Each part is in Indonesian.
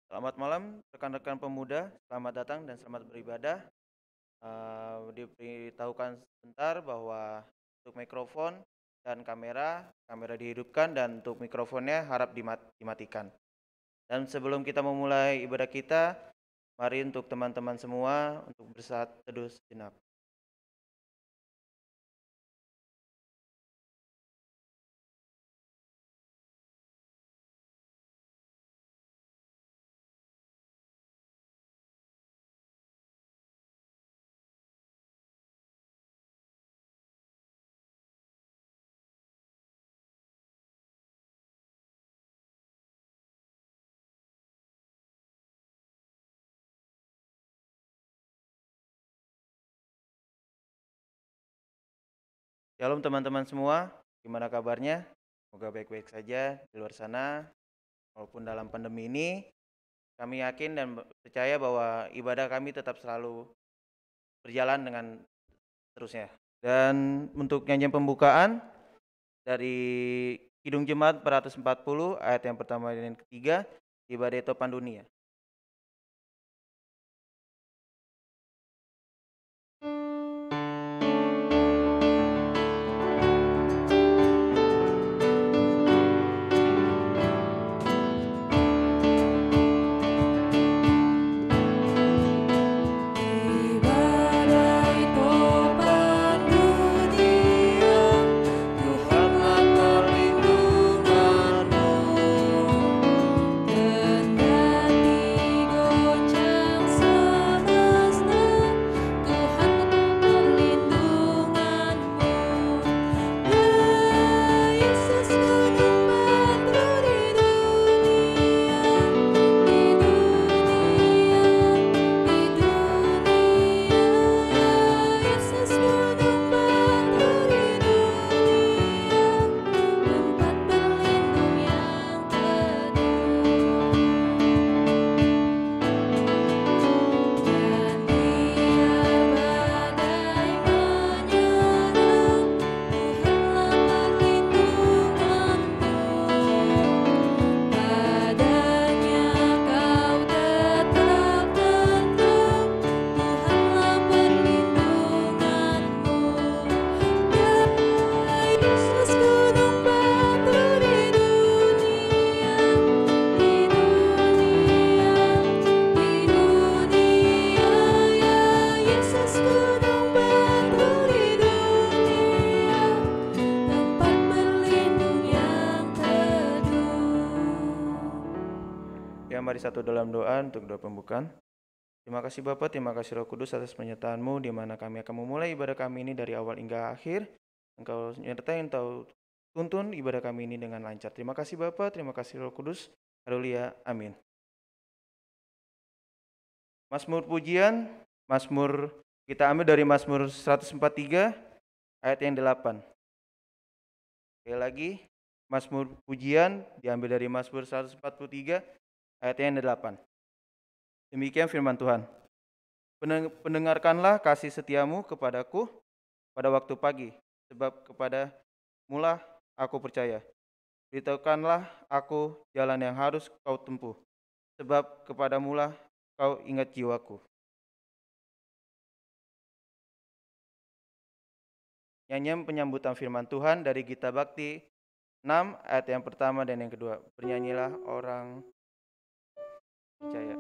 Selamat malam rekan-rekan pemuda, selamat datang dan selamat beribadah. Diberitahukan sebentar bahwa untuk mikrofon dan kamera dihidupkan dan untuk mikrofonnya harap dimatikan. Dan sebelum kita memulai ibadah kita, mari untuk teman-teman semua untuk bersaat teduh sejenak. Shalom teman-teman semua, gimana kabarnya? Semoga baik-baik saja di luar sana, walaupun dalam pandemi ini. Kami yakin dan percaya bahwa ibadah kami tetap selalu berjalan dengan terusnya. Dan untuk nyanyian pembukaan dari Kidung Jemaat 440 ayat yang pertama dan yang ketiga, ibadah topan dunia. Ya, mari satu dalam doa untuk doa pembukaan. Terima kasih Bapa, terima kasih Roh Kudus atas penyertaan-Mu di mana kami akan memulai ibadah kami ini dari awal hingga akhir. Engkau nyertai, Engkau tuntun ibadah kami ini dengan lancar. Terima kasih Bapa, terima kasih Roh Kudus. Haleluya, amin. Mazmur pujian, Mazmur kita ambil dari Mazmur 143 ayat yang 8. Sekali lagi, Mazmur pujian diambil dari Mazmur 143 ayat yang 8. Demikian firman Tuhan. Pendengarkanlah kasih setiamu kepadaku pada waktu pagi, sebab kepada mulah aku percaya. Beritahukanlah aku jalan yang harus kau tempuh, sebab kepada mulah kau ingat jiwaku. Nyanyian penyambutan firman Tuhan dari Gita Bakti 6 ayat yang pertama dan yang kedua. Bernyanyilah orang percaya.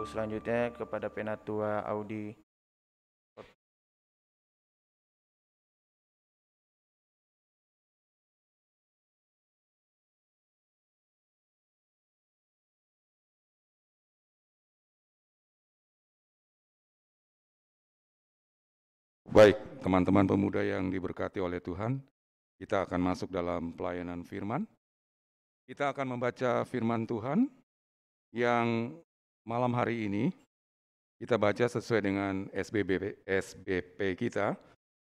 Selanjutnya kepada Penatua Audi Baik, teman-teman pemuda yang diberkati oleh Tuhan, kita akan masuk dalam pelayanan firman. Kita akan membaca firman Tuhan yang malam hari ini kita baca sesuai dengan SBP kita.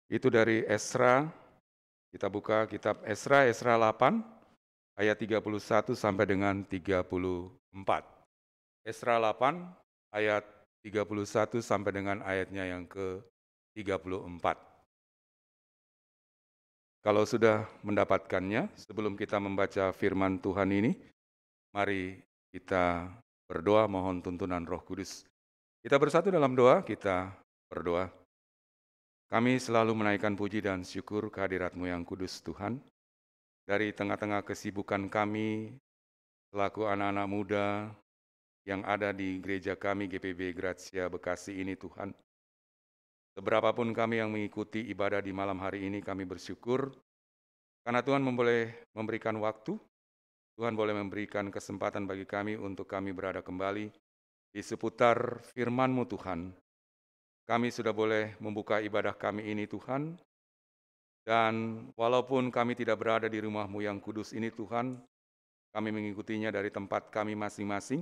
Itu dari Esra, kita buka kitab Esra 8 ayat 31 sampai dengan 34. Esra 8 ayat 31 sampai dengan ayatnya yang ke-34. Kalau sudah mendapatkannya, sebelum kita membaca firman Tuhan ini, mari kita berdoa mohon tuntunan Roh Kudus. Kita bersatu dalam doa, kita berdoa. Kami selalu menaikkan puji dan syukur kehadirat-Mu yang kudus Tuhan. Dari tengah-tengah kesibukan kami, selaku anak-anak muda yang ada di gereja kami GPB Gratia Bekasi ini Tuhan. Seberapapun kami yang mengikuti ibadah di malam hari ini, kami bersyukur karena Tuhan boleh memberikan waktu, Tuhan boleh memberikan kesempatan bagi kami untuk kami berada kembali di seputar firman-Mu Tuhan. Kami sudah boleh membuka ibadah kami ini Tuhan, dan walaupun kami tidak berada di rumah-Mu yang kudus ini Tuhan, kami mengikutinya dari tempat kami masing-masing.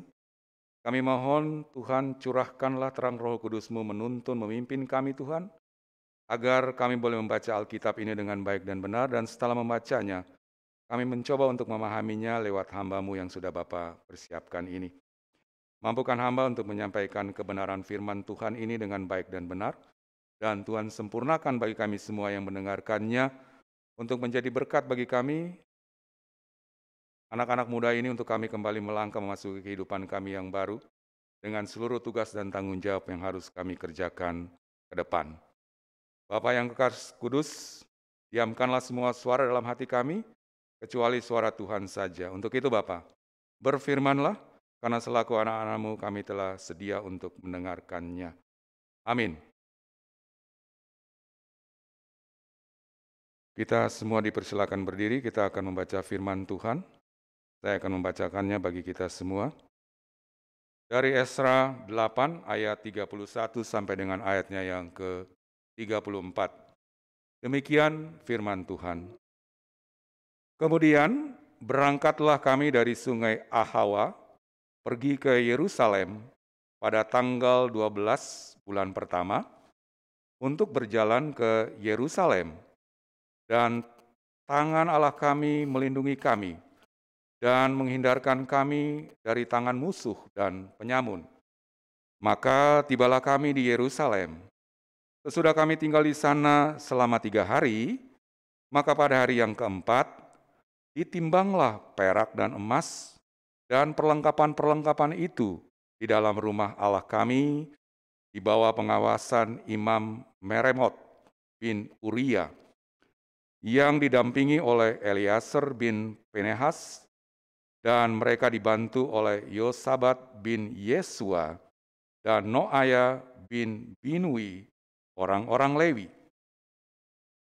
Kami mohon Tuhan curahkanlah terang Roh Kudus-Mu menuntun, memimpin kami Tuhan, agar kami boleh membaca Alkitab ini dengan baik dan benar, dan setelah membacanya, kami mencoba untuk memahaminya lewat hamba-Mu yang sudah Bapa persiapkan ini. Mampukan hamba untuk menyampaikan kebenaran firman Tuhan ini dengan baik dan benar, dan Tuhan sempurnakan bagi kami semua yang mendengarkannya, untuk menjadi berkat bagi kami, anak-anak muda ini, untuk kami kembali melangkah memasuki kehidupan kami yang baru, dengan seluruh tugas dan tanggung jawab yang harus kami kerjakan ke depan. Bapa yang kekal kudus, diamkanlah semua suara dalam hati kami, kecuali suara Tuhan saja. Untuk itu Bapa, berfirmanlah, karena selaku anak-anak-Mu kami telah sedia untuk mendengarkannya. Amin. Kita semua dipersilakan berdiri, kita akan membaca firman Tuhan. Saya akan membacakannya bagi kita semua. Dari Esra 8 ayat 31 sampai dengan ayatnya yang ke-34. Demikian firman Tuhan. Kemudian berangkatlah kami dari sungai Ahawa, pergi ke Yerusalem pada tanggal 12 bulan pertama, untuk berjalan ke Yerusalem, dan tangan Allah kami melindungi kami, dan menghindarkan kami dari tangan musuh dan penyamun. Maka tibalah kami di Yerusalem. Sesudah kami tinggal di sana selama 3 hari, maka pada hari yang keempat, ditimbanglah perak dan emas dan perlengkapan-perlengkapan itu di dalam rumah Allah kami, di bawah pengawasan Imam Meremot bin Uria, yang didampingi oleh Eliaser bin Pinehas, dan mereka dibantu oleh Yosabat bin Yesua dan Noaya bin Binui, orang-orang Lewi.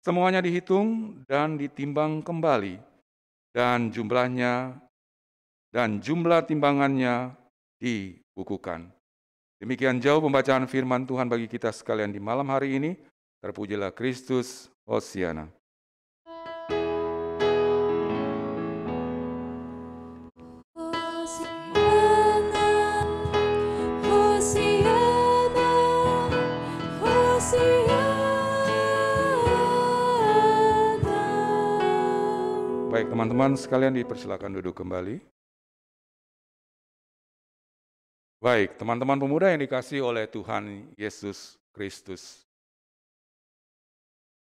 Semuanya dihitung dan ditimbang kembali, dan jumlah timbangannya dibukukan. Demikian jauh pembacaan firman Tuhan bagi kita sekalian di malam hari ini. Terpujilah Kristus, Hosiana. Baik, teman-teman sekalian dipersilakan duduk kembali. Baik, teman-teman pemuda yang dikasihi oleh Tuhan Yesus Kristus.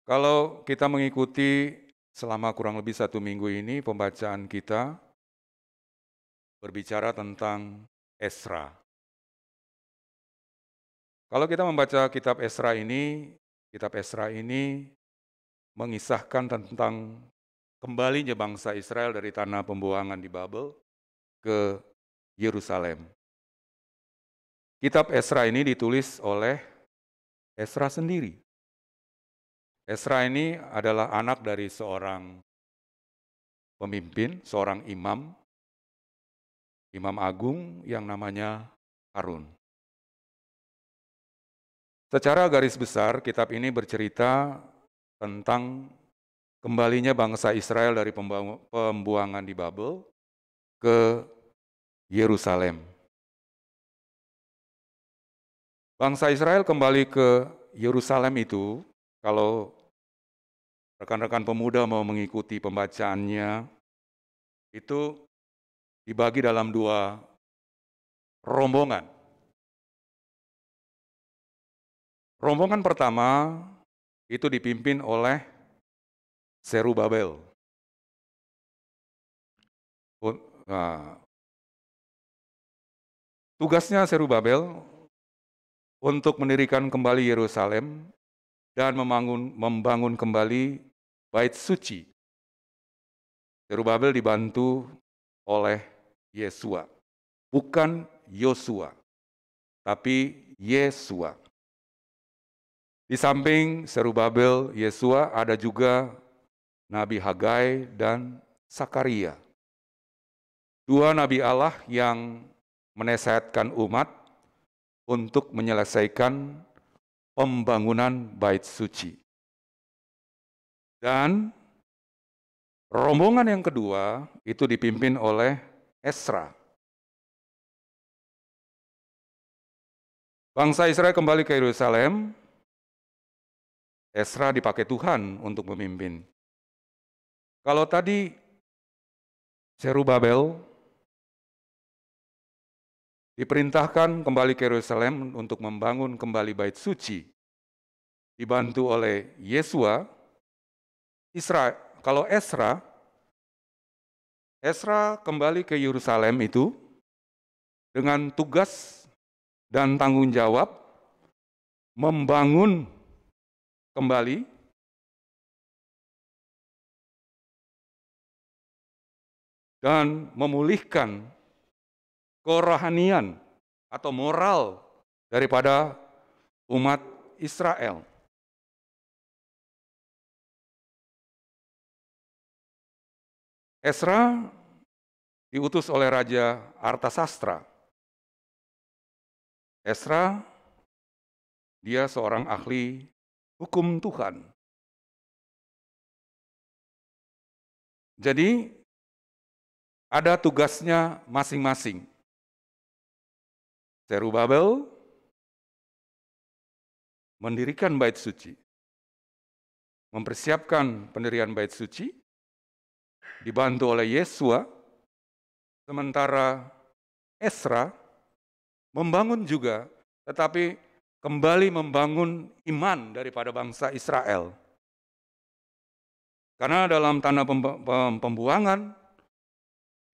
Kalau kita mengikuti selama kurang lebih 1 minggu ini, pembacaan kita berbicara tentang Esra. Kalau kita membaca kitab Esra ini mengisahkan tentang kembalinya bangsa Israel dari tanah pembuangan di Babel ke Yerusalem. Kitab Esra ini ditulis oleh Esra sendiri. Esra ini adalah anak dari seorang pemimpin, seorang imam agung yang namanya Harun. Secara garis besar, kitab ini bercerita tentang kembalinya bangsa Israel dari pembuangan di Babel ke Yerusalem. Bangsa Israel kembali ke Yerusalem itu, kalau rekan-rekan pemuda mau mengikuti pembacaannya, itu dibagi dalam 2 rombongan. Rombongan pertama itu dipimpin oleh Zerubabel. Nah, tugasnya Zerubabel untuk mendirikan kembali Yerusalem dan membangun kembali bait suci. Zerubabel dibantu oleh Yesua, bukan Yosua, tapi Yesua. Di samping Zerubabel, Yesua, ada juga Nabi Hagai dan Sakaria. 2 nabi Allah yang menasihatkan umat untuk menyelesaikan pembangunan bait suci. Dan rombongan yang kedua itu dipimpin oleh Esra. Bangsa Israel kembali ke Yerusalem, Esra dipakai Tuhan untuk memimpin. Kalau tadi Zerubabel diperintahkan kembali ke Yerusalem untuk membangun kembali bait suci, dibantu oleh Yesua. Kalau Esra kembali ke Yerusalem itu dengan tugas dan tanggung jawab membangun kembali dan memulihkan kerohanian atau moral daripada umat Israel. Esra diutus oleh Raja Artasastra. Esra, dia seorang ahli hukum Tuhan. Jadi, ada tugasnya masing-masing. Zerubabel mendirikan bait suci, mempersiapkan pendirian bait suci, dibantu oleh Yesua, sementara Esra membangun juga, tetapi kembali membangun iman daripada bangsa Israel. Karena dalam tanda pembuangan,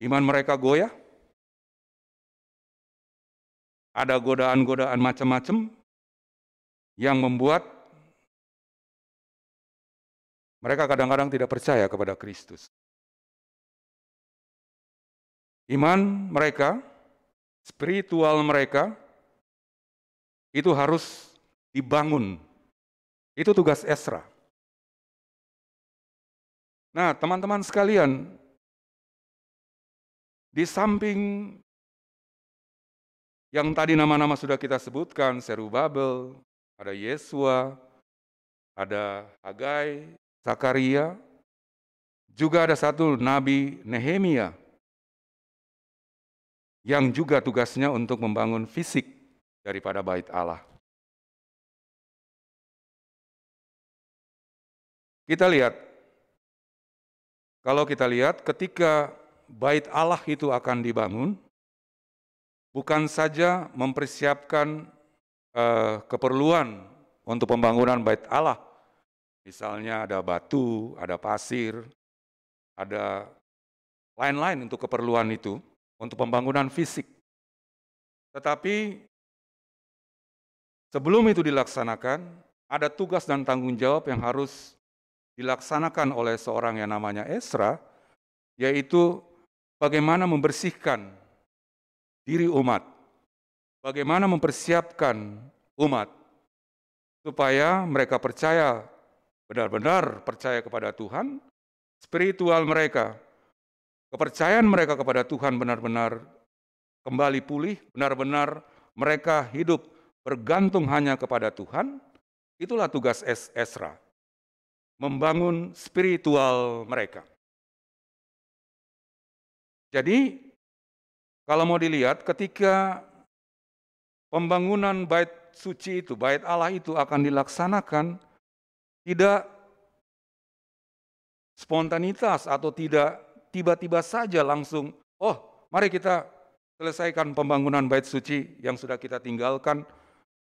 iman mereka goyah, ada godaan-godaan macam-macam yang membuat mereka kadang-kadang tidak percaya kepada Kristus. Iman mereka, spiritual mereka, itu harus dibangun. Itu tugas Esra. Nah, teman-teman sekalian, di samping yang tadi nama-nama sudah kita sebutkan, Zerubabel, ada Yesua, ada Hagai, Sakaria, juga ada satu Nabi Nehemia, yang juga tugasnya untuk membangun fisik daripada bait Allah. Kita lihat, kalau kita lihat ketika bait Allah itu akan dibangun, bukan saja mempersiapkan keperluan untuk pembangunan bait Allah, misalnya ada batu, ada pasir, ada lain-lain untuk keperluan itu, untuk pembangunan fisik. Tetapi sebelum itu dilaksanakan, ada tugas dan tanggung jawab yang harus dilaksanakan oleh seorang yang namanya Esra, yaitu bagaimana membersihkan diri umat, bagaimana mempersiapkan umat, supaya mereka percaya, benar-benar percaya kepada Tuhan, spiritual mereka, kepercayaan mereka kepada Tuhan benar-benar kembali pulih, benar-benar mereka hidup bergantung hanya kepada Tuhan, itulah tugas Ezra, membangun spiritual mereka. Jadi, kalau mau dilihat ketika pembangunan bait suci itu, bait Allah itu akan dilaksanakan, tidak spontanitas atau tidak tiba-tiba saja langsung, oh mari kita selesaikan pembangunan bait suci yang sudah kita tinggalkan,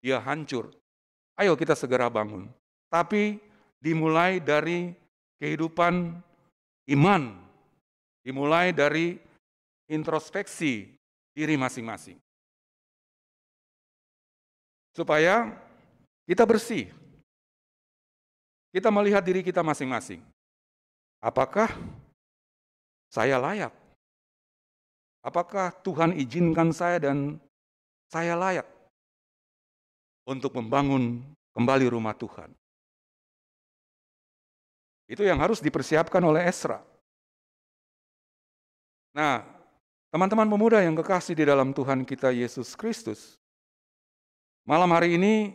dia hancur. Ayo kita segera bangun. Tapi dimulai dari kehidupan iman, dimulai dari introspeksi diri masing-masing. Supaya kita bersih. Kita melihat diri kita masing-masing. Apakah saya layak? Apakah Tuhan izinkan saya dan saya layak untuk membangun kembali rumah Tuhan? Itu yang harus dipersiapkan oleh Ezra. Nah, teman-teman pemuda yang kekasih di dalam Tuhan kita Yesus Kristus, malam hari ini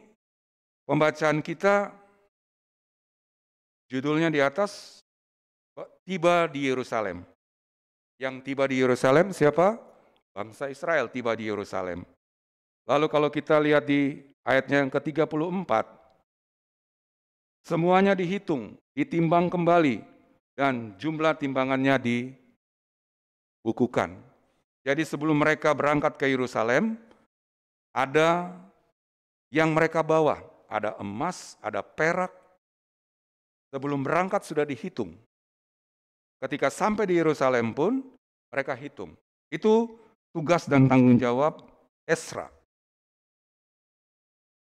pembacaan kita judulnya di atas, tiba di Yerusalem. Yang tiba di Yerusalem siapa? Bangsa Israel tiba di Yerusalem. Lalu kalau kita lihat di ayatnya yang ke-34, semuanya dihitung, ditimbang kembali, dan jumlah timbangannya dibukukan. Jadi sebelum mereka berangkat ke Yerusalem, ada yang mereka bawa, ada emas, ada perak. Sebelum berangkat sudah dihitung. Ketika sampai di Yerusalem pun mereka hitung. Itu tugas dan tanggung jawab Ezra.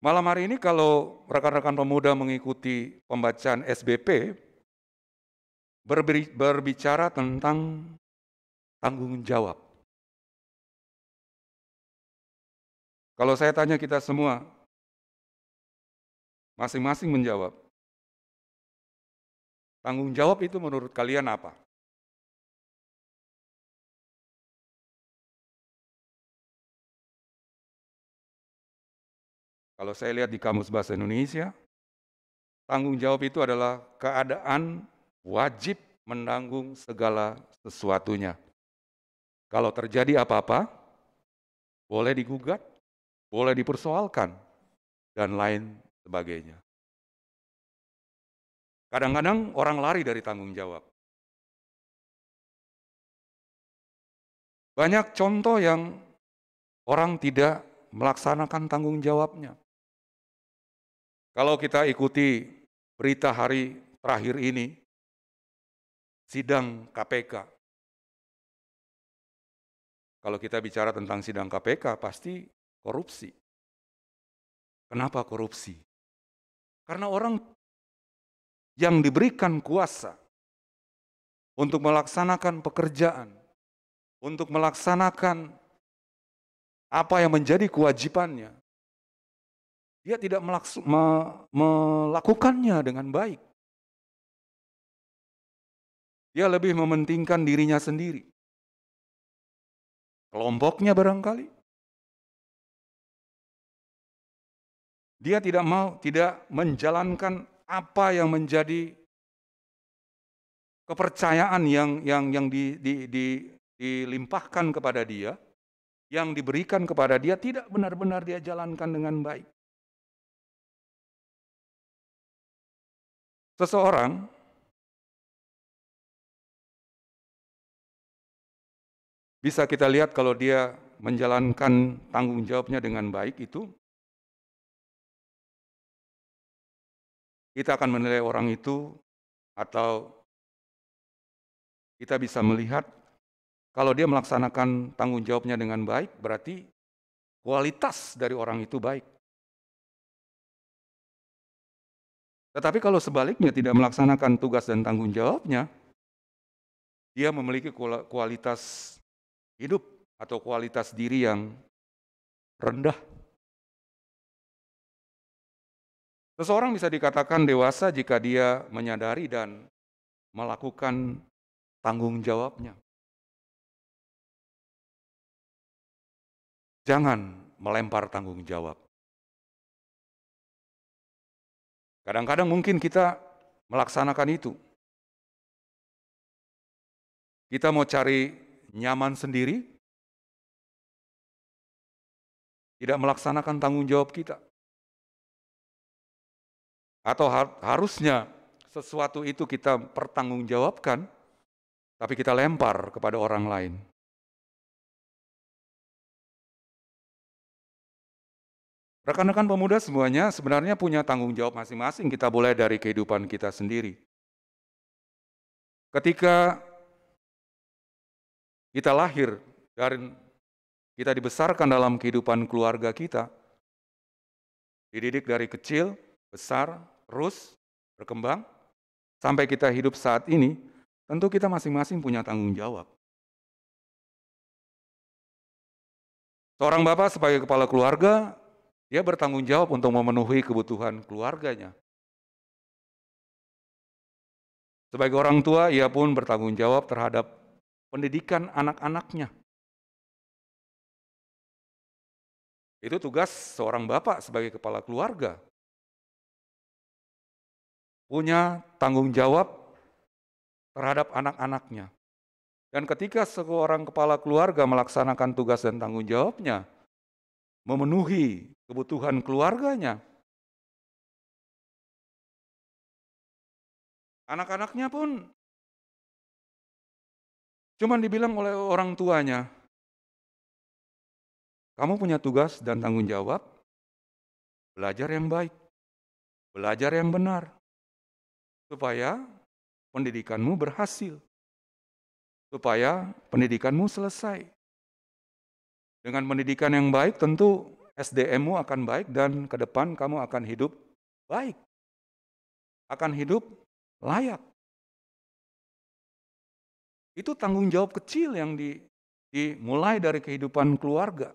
Malam hari ini kalau rekan-rekan pemuda mengikuti pembacaan SBP, berbicara tentang tanggung jawab. Kalau saya tanya kita semua, masing-masing menjawab. Tanggung jawab itu menurut kalian apa? Kalau saya lihat di Kamus Bahasa Indonesia, tanggung jawab itu adalah keadaan wajib menanggung segala sesuatunya. Kalau terjadi apa-apa, boleh digugat, boleh dipersoalkan, dan lain sebagainya. Kadang-kadang orang lari dari tanggung jawab. Banyak contoh yang orang tidak melaksanakan tanggung jawabnya. Kalau kita ikuti berita hari terakhir ini, sidang KPK. Kalau kita bicara tentang sidang KPK, pasti korupsi. Kenapa korupsi? Karena orang yang diberikan kuasa untuk melaksanakan pekerjaan, untuk melaksanakan apa yang menjadi kewajibannya, dia tidak melakukannya dengan baik. Dia lebih mementingkan dirinya sendiri. Kelompoknya barangkali. Dia tidak menjalankan apa yang menjadi kepercayaan yang dilimpahkan kepada dia, yang diberikan kepada dia, tidak benar-benar dia jalankan dengan baik. Seseorang bisa kita lihat kalau dia menjalankan tanggung jawabnya dengan baik itu, kita akan menilai orang itu, atau kita bisa melihat kalau dia melaksanakan tanggung jawabnya dengan baik, berarti kualitas dari orang itu baik. Tetapi kalau sebaliknya tidak melaksanakan tugas dan tanggung jawabnya, dia memiliki kualitas hidup atau kualitas diri yang rendah. Seseorang bisa dikatakan dewasa jika dia menyadari dan melakukan tanggung jawabnya. Jangan melempar tanggung jawab. Kadang-kadang mungkin kita melaksanakan itu. Kita mau cari nyaman sendiri, tidak melaksanakan tanggung jawab kita. Atau harusnya sesuatu itu kita pertanggungjawabkan, tapi kita lempar kepada orang lain. Rekan-rekan pemuda semuanya sebenarnya punya tanggung jawab masing-masing, kita mulai dari kehidupan kita sendiri. Ketika kita lahir, kita dibesarkan dalam kehidupan keluarga kita, dididik dari kecil, besar, terus berkembang, sampai kita hidup saat ini, tentu kita masing-masing punya tanggung jawab. Seorang bapak sebagai kepala keluarga, dia bertanggung jawab untuk memenuhi kebutuhan keluarganya. Sebagai orang tua, ia pun bertanggung jawab terhadap pendidikan anak-anaknya. Itu tugas seorang bapak sebagai kepala keluarga. Punya tanggung jawab terhadap anak-anaknya. Dan ketika seorang kepala keluarga melaksanakan tugas dan tanggung jawabnya, memenuhi kebutuhan keluarganya, anak-anaknya pun cuman dibilang oleh orang tuanya, kamu punya tugas dan tanggung jawab, belajar yang baik, belajar yang benar, supaya pendidikanmu berhasil, supaya pendidikanmu selesai. Dengan pendidikan yang baik tentu SDM-mu akan baik dan ke depan kamu akan hidup baik, akan hidup layak. Itu tanggung jawab kecil yang dimulai dari kehidupan keluarga.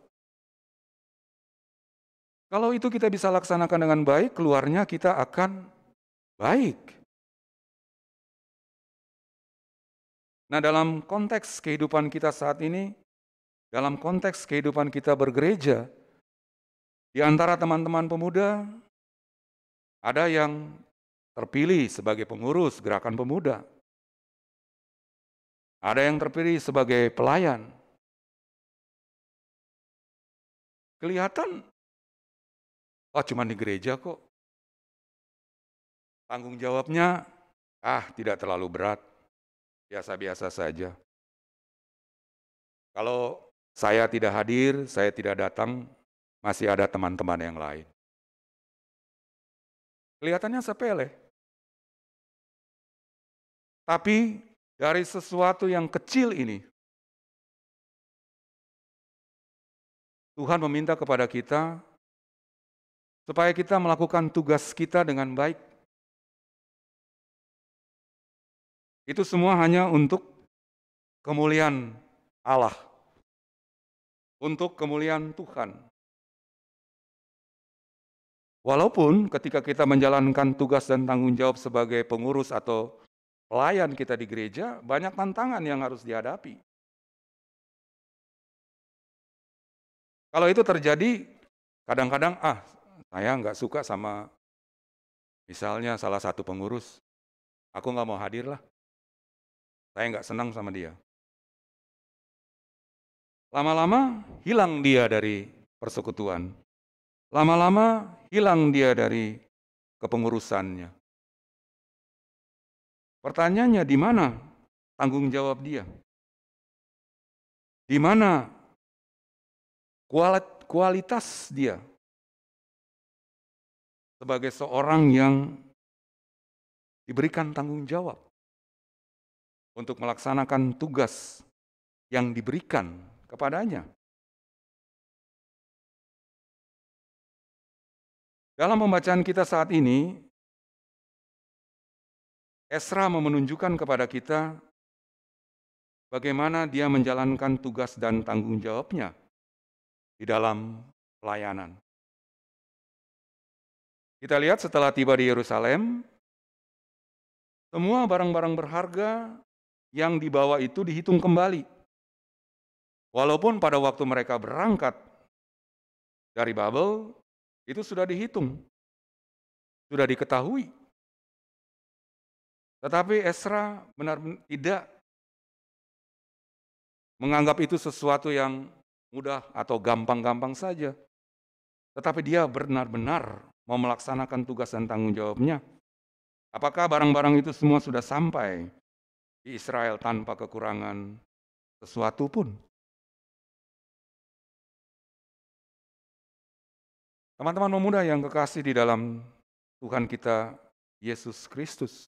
Kalau itu kita bisa laksanakan dengan baik, keluarnya kita akan baik. Nah, dalam konteks kehidupan kita saat ini, dalam konteks kehidupan kita bergereja, di antara teman-teman pemuda, ada yang terpilih sebagai pengurus gerakan pemuda. Ada yang terpilih sebagai pelayan. Kelihatan, cuma di gereja kok. Tanggung jawabnya, tidak terlalu berat, biasa-biasa saja. Kalau saya tidak hadir, saya tidak datang, masih ada teman-teman yang lain. Kelihatannya sepele. Tapi dari sesuatu yang kecil ini, Tuhan meminta kepada kita supaya kita melakukan tugas kita dengan baik. Itu semua hanya untuk kemuliaan Allah, untuk kemuliaan Tuhan. Walaupun ketika kita menjalankan tugas dan tanggung jawab sebagai pengurus atau pelayan kita di gereja, banyak tantangan yang harus dihadapi. Kalau itu terjadi, kadang-kadang, saya nggak suka sama misalnya salah satu pengurus, aku nggak mau hadir lah, saya nggak senang sama dia. Lama-lama hilang dia dari persekutuan, lama-lama hilang dia dari kepengurusannya. Pertanyaannya, di mana tanggung jawab dia? Di mana kualitas dia sebagai seorang yang diberikan tanggung jawab untuk melaksanakan tugas yang diberikan kepadanya? Dalam pembacaan kita saat ini, Esra menunjukkan kepada kita bagaimana dia menjalankan tugas dan tanggung jawabnya di dalam pelayanan. Kita lihat setelah tiba di Yerusalem, semua barang-barang berharga yang dibawa itu dihitung kembali. Walaupun pada waktu mereka berangkat dari Babel, itu sudah dihitung. sudah diketahui. Tetapi Ezra benar-benar tidak menganggap itu sesuatu yang mudah atau gampang-gampang saja. Tetapi dia benar-benar mau melaksanakan tugas dan tanggung jawabnya. Apakah barang-barang itu semua sudah sampai di Israel tanpa kekurangan sesuatu pun? Teman-teman pemuda yang kekasih di dalam Tuhan kita Yesus Kristus.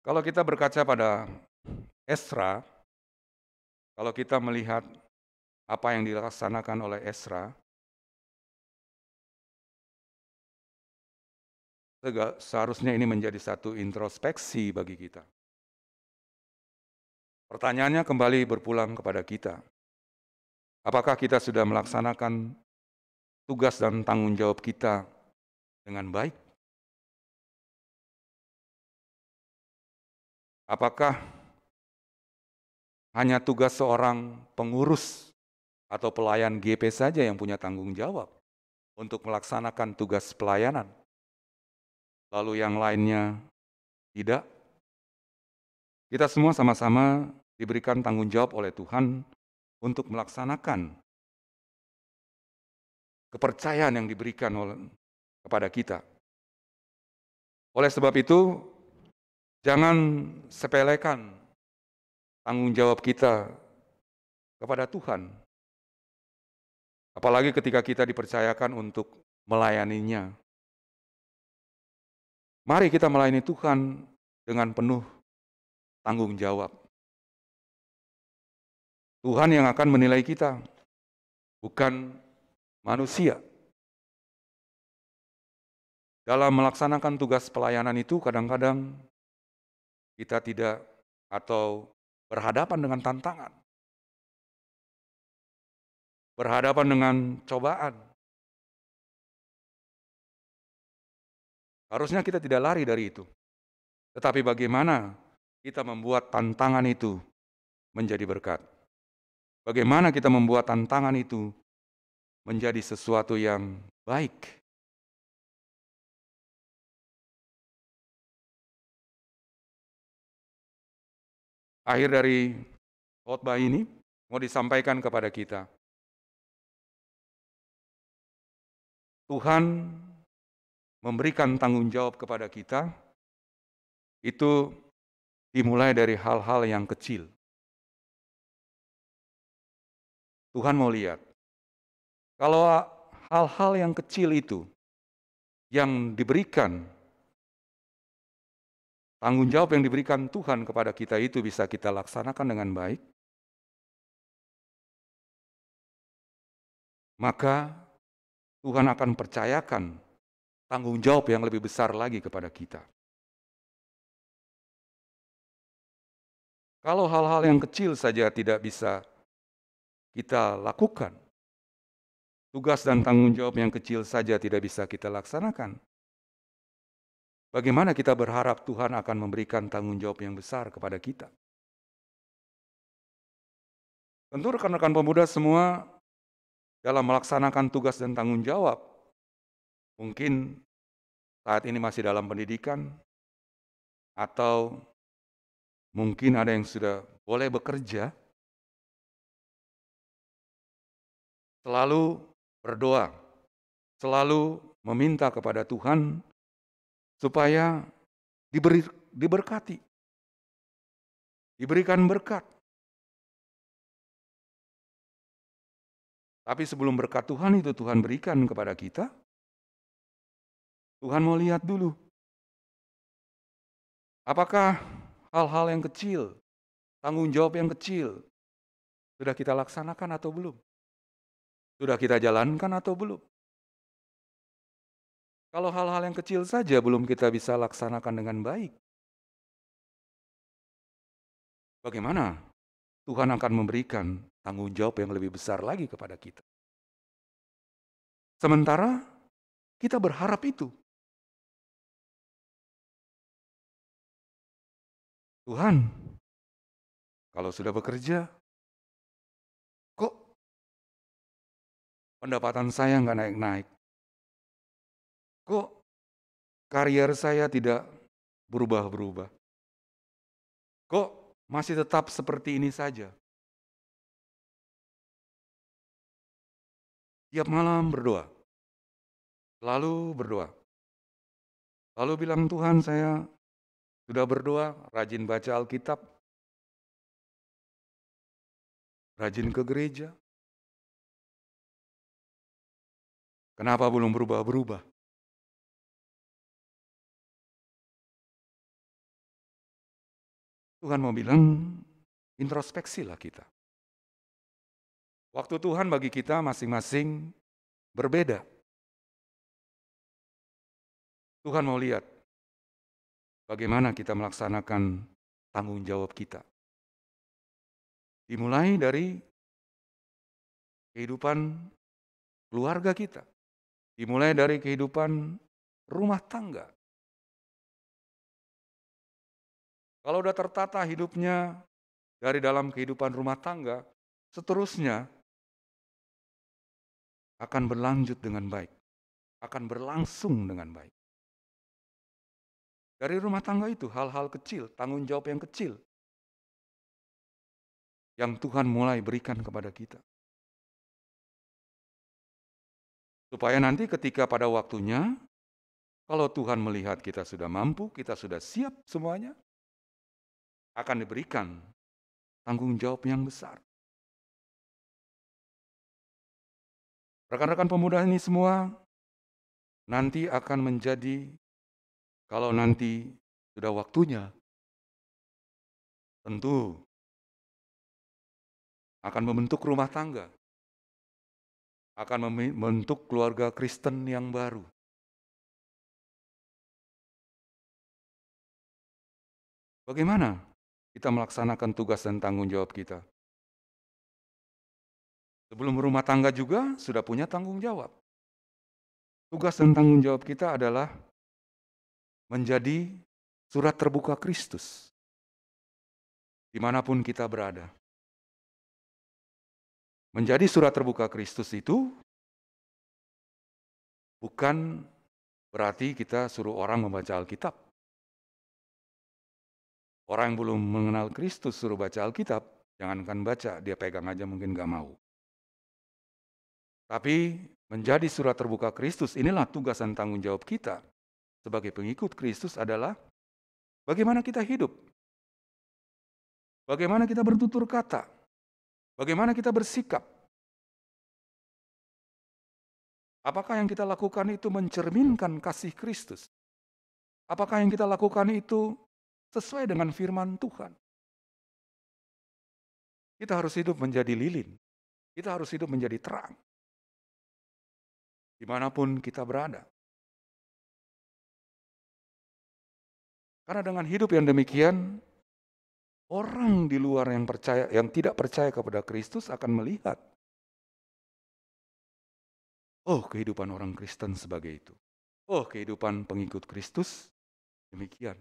Kalau kita berkaca pada Ezra, kalau kita melihat apa yang dilaksanakan oleh Ezra, seharusnya ini menjadi satu introspeksi bagi kita. Pertanyaannya kembali berpulang kepada kita. Apakah kita sudah melaksanakan tugas dan tanggung jawab kita dengan baik? Apakah hanya tugas seorang pengurus atau pelayan GP saja yang punya tanggung jawab untuk melaksanakan tugas pelayanan? Lalu yang lainnya tidak? Kita semua sama-sama diberikan tanggung jawab oleh Tuhan untuk melaksanakan kepercayaan yang diberikan kepada kita. Oleh sebab itu, jangan sepelekan tanggung jawab kita kepada Tuhan. Apalagi ketika kita dipercayakan untuk melayaninya. Mari kita melayani Tuhan dengan penuh tanggung jawab. Tuhan yang akan menilai kita, bukan manusia. Dalam melaksanakan tugas pelayanan itu kadang-kadang kita tidak atau berhadapan dengan tantangan, berhadapan dengan cobaan. Harusnya kita tidak lari dari itu. Tetapi bagaimana kita membuat tantangan itu menjadi berkat? Bagaimana kita membuat tantangan itu menjadi sesuatu yang baik? Akhir dari khotbah ini mau disampaikan kepada kita. Tuhan memberikan tanggung jawab kepada kita itu dimulai dari hal-hal yang kecil. Tuhan mau lihat, kalau hal-hal yang kecil itu yang diberikan, tanggung jawab yang diberikan Tuhan kepada kita itu bisa kita laksanakan dengan baik, maka Tuhan akan percayakan tanggung jawab yang lebih besar lagi kepada kita. Kalau hal-hal yang kecil saja tidak bisa kita lakukan, tugas dan tanggung jawab yang kecil saja tidak bisa kita laksanakan, bagaimana kita berharap Tuhan akan memberikan tanggung jawab yang besar kepada kita? Tentu rekan-rekan pemuda semua dalam melaksanakan tugas dan tanggung jawab, mungkin saat ini masih dalam pendidikan, atau mungkin ada yang sudah boleh bekerja, selalu berdoa, selalu meminta kepada Tuhan supaya diberkati, diberikan berkat. Tapi sebelum berkat Tuhan itu Tuhan berikan kepada kita, Tuhan mau lihat dulu. Apakah hal-hal yang kecil, tanggung jawab yang kecil, sudah kita laksanakan atau belum? Sudah kita jalankan atau belum? Kalau hal-hal yang kecil saja belum kita bisa laksanakan dengan baik, bagaimana Tuhan akan memberikan tanggung jawab yang lebih besar lagi kepada kita? Sementara kita berharap itu. Tuhan, kalau sudah bekerja, kok pendapatan saya nggak naik-naik? Kok karier saya tidak berubah-berubah? Kok masih tetap seperti ini saja? Tiap malam berdoa, lalu berdoa. Lalu bilang, Tuhan saya sudah berdoa, rajin baca Alkitab, rajin ke gereja. Kenapa belum berubah-berubah? Tuhan mau bilang, introspeksilah kita. Waktu Tuhan bagi kita masing-masing berbeda. Tuhan mau lihat bagaimana kita melaksanakan tanggung jawab kita. Dimulai dari kehidupan keluarga kita. Dimulai dari kehidupan rumah tangga. Kalau udah tertata hidupnya dari dalam kehidupan rumah tangga, seterusnya akan berlanjut dengan baik. Akan berlangsung dengan baik. Dari rumah tangga itu hal-hal kecil, tanggung jawab yang kecil yang Tuhan mulai berikan kepada kita. Supaya nanti ketika pada waktunya, kalau Tuhan melihat kita sudah mampu, kita sudah siap semuanya, akan diberikan tanggung jawab yang besar. Rekan-rekan pemuda ini semua nanti akan menjadi, kalau nanti sudah waktunya, tentu akan membentuk rumah tangga, akan membentuk keluarga Kristen yang baru. Bagaimana kita melaksanakan tugas dan tanggung jawab kita? Sebelum berumah tangga juga sudah punya tanggung jawab. Tugas dan tanggung jawab kita adalah menjadi surat terbuka Kristus dimanapun kita berada. Menjadi surat terbuka Kristus itu bukan berarti kita suruh orang membaca Alkitab. Orang yang belum mengenal Kristus suruh baca Alkitab, jangankan baca, dia pegang aja mungkin gak mau. Tapi menjadi surat terbuka Kristus, inilah tugas dan tanggung jawab kita sebagai pengikut Kristus adalah bagaimana kita hidup, bagaimana kita bertutur kata, bagaimana kita bersikap. Apakah yang kita lakukan itu mencerminkan kasih Kristus? Apakah yang kita lakukan itu sesuai dengan firman Tuhan? Kita harus hidup menjadi lilin. Kita harus hidup menjadi terang. Dimanapun kita berada. Karena dengan hidup yang demikian, orang di luar yang tidak percaya kepada Kristus akan melihat, oh kehidupan orang Kristen sebagai itu. Oh kehidupan pengikut Kristus demikian.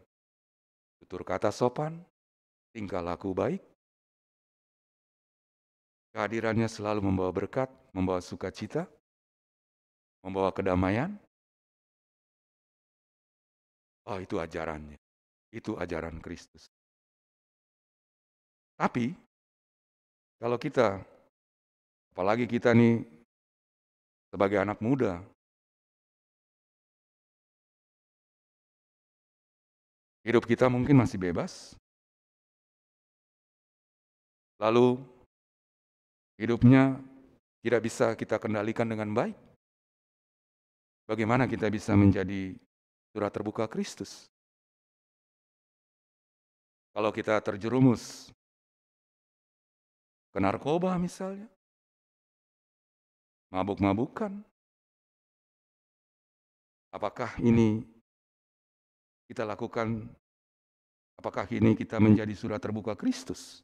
Tutur kata sopan, tingkah laku baik, kehadirannya selalu membawa berkat, membawa sukacita, membawa kedamaian. Oh itu ajarannya, itu ajaran Kristus. Tapi kalau kita, apalagi kita nih sebagai anak muda, hidup kita mungkin masih bebas, lalu hidupnya tidak bisa kita kendalikan dengan baik. Bagaimana kita bisa menjadi surat terbuka Kristus? Kalau kita terjerumus ke narkoba misalnya, mabuk-mabukan, apakah ini kita lakukan, apakah ini kita menjadi surat terbuka Kristus?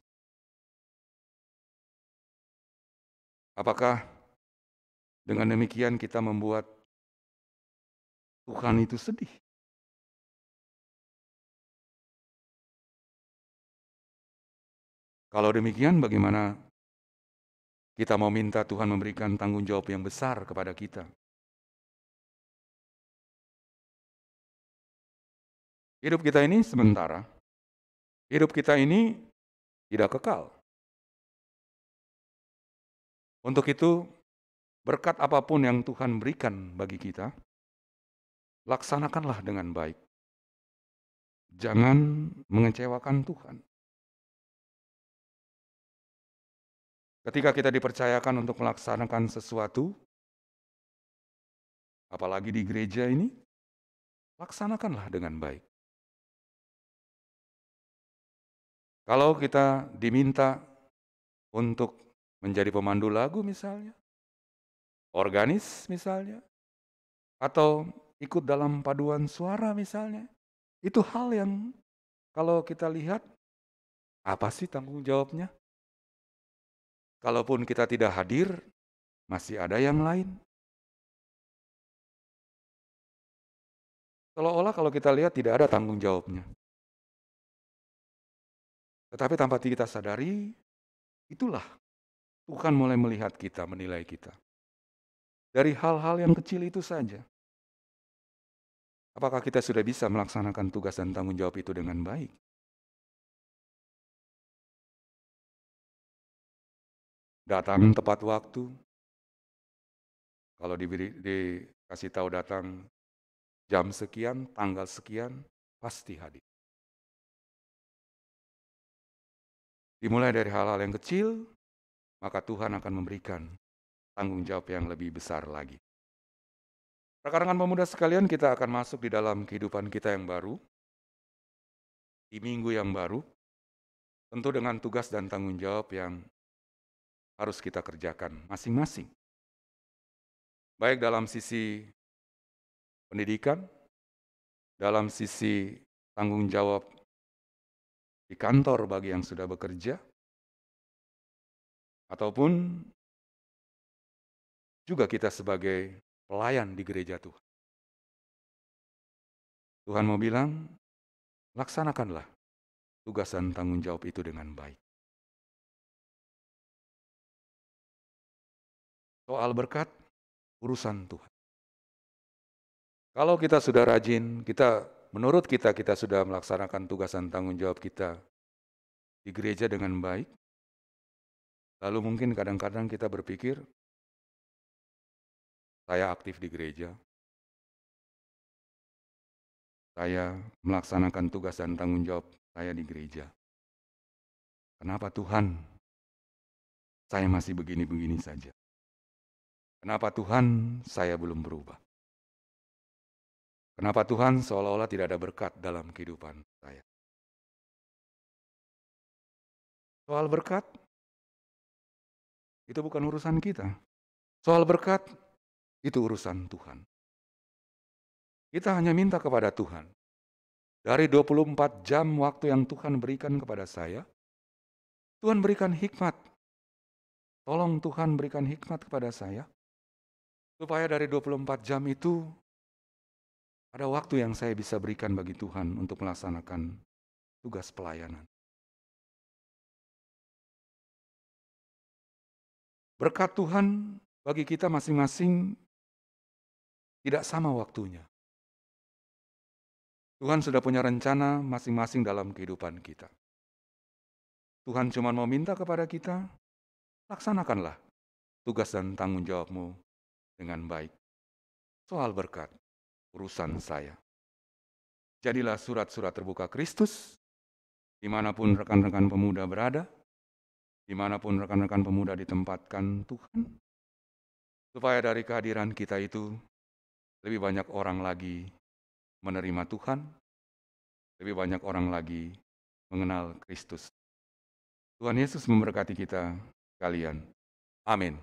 Apakah dengan demikian kita membuat Tuhan itu sedih? Kalau demikian bagaimana kita mau minta Tuhan memberikan tanggung jawab yang besar kepada kita? Hidup kita ini sementara. Hidup kita ini tidak kekal. Untuk itu, berkat apapun yang Tuhan berikan bagi kita, laksanakanlah dengan baik. Jangan mengecewakan Tuhan. Ketika kita dipercayakan untuk melaksanakan sesuatu, apalagi di gereja ini, laksanakanlah dengan baik. Kalau kita diminta untuk menjadi pemandu lagu misalnya, organis misalnya, atau ikut dalam paduan suara misalnya, itu hal yang kalau kita lihat, apa sih tanggung jawabnya? Kalaupun kita tidak hadir, masih ada yang lain. Seolah-olah kalau kita lihat tidak ada tanggung jawabnya. Tetapi tanpa kita sadari, itulah Tuhan mulai melihat kita, menilai kita. Dari hal-hal yang kecil itu saja. Apakah kita sudah bisa melaksanakan tugas dan tanggung jawab itu dengan baik? Datang tepat waktu. Kalau dikasih tahu datang jam sekian, tanggal sekian, pasti hadir. Dimulai dari hal-hal yang kecil, maka Tuhan akan memberikan tanggung jawab yang lebih besar lagi. Rekan-rekan pemuda sekalian, kita akan masuk di dalam kehidupan kita yang baru, di minggu yang baru, tentu dengan tugas dan tanggung jawab yang harus kita kerjakan masing-masing. Baik dalam sisi pendidikan, dalam sisi tanggung jawab di kantor bagi yang sudah bekerja, ataupun juga kita sebagai pelayan di gereja Tuhan. Tuhan mau bilang, laksanakanlah tugas dan tanggung jawab itu dengan baik. Soal berkat, urusan Tuhan. Kalau kita sudah rajin, menurut kita sudah melaksanakan tugas dan tanggung jawab kita di gereja dengan baik, lalu mungkin kadang-kadang kita berpikir, saya aktif di gereja, saya melaksanakan tugas dan tanggung jawab saya di gereja. Kenapa Tuhan, saya masih begini-begini saja? Kenapa Tuhan, saya belum berubah? Kenapa Tuhan seolah-olah tidak ada berkat dalam kehidupan saya? Soal berkat, itu bukan urusan kita. Soal berkat, itu urusan Tuhan. Kita hanya minta kepada Tuhan. Dari 24 jam waktu yang Tuhan berikan kepada saya, Tuhan berikan hikmat. Tolong Tuhan berikan hikmat kepada saya, supaya dari 24 jam itu, ada waktu yang saya bisa berikan bagi Tuhan untuk melaksanakan tugas pelayanan. Berkat Tuhan bagi kita masing-masing tidak sama waktunya. Tuhan sudah punya rencana masing-masing dalam kehidupan kita. Tuhan cuma mau minta kepada kita, laksanakanlah tugas dan tanggung jawabmu dengan baik. Soal berkat, urusan saya. Jadilah surat-surat terbuka Kristus, dimanapun rekan-rekan pemuda berada, dimanapun rekan-rekan pemuda ditempatkan Tuhan, supaya dari kehadiran kita itu, lebih banyak orang lagi menerima Tuhan, lebih banyak orang lagi mengenal Kristus. Tuhan Yesus memberkati kita sekalian. Amin.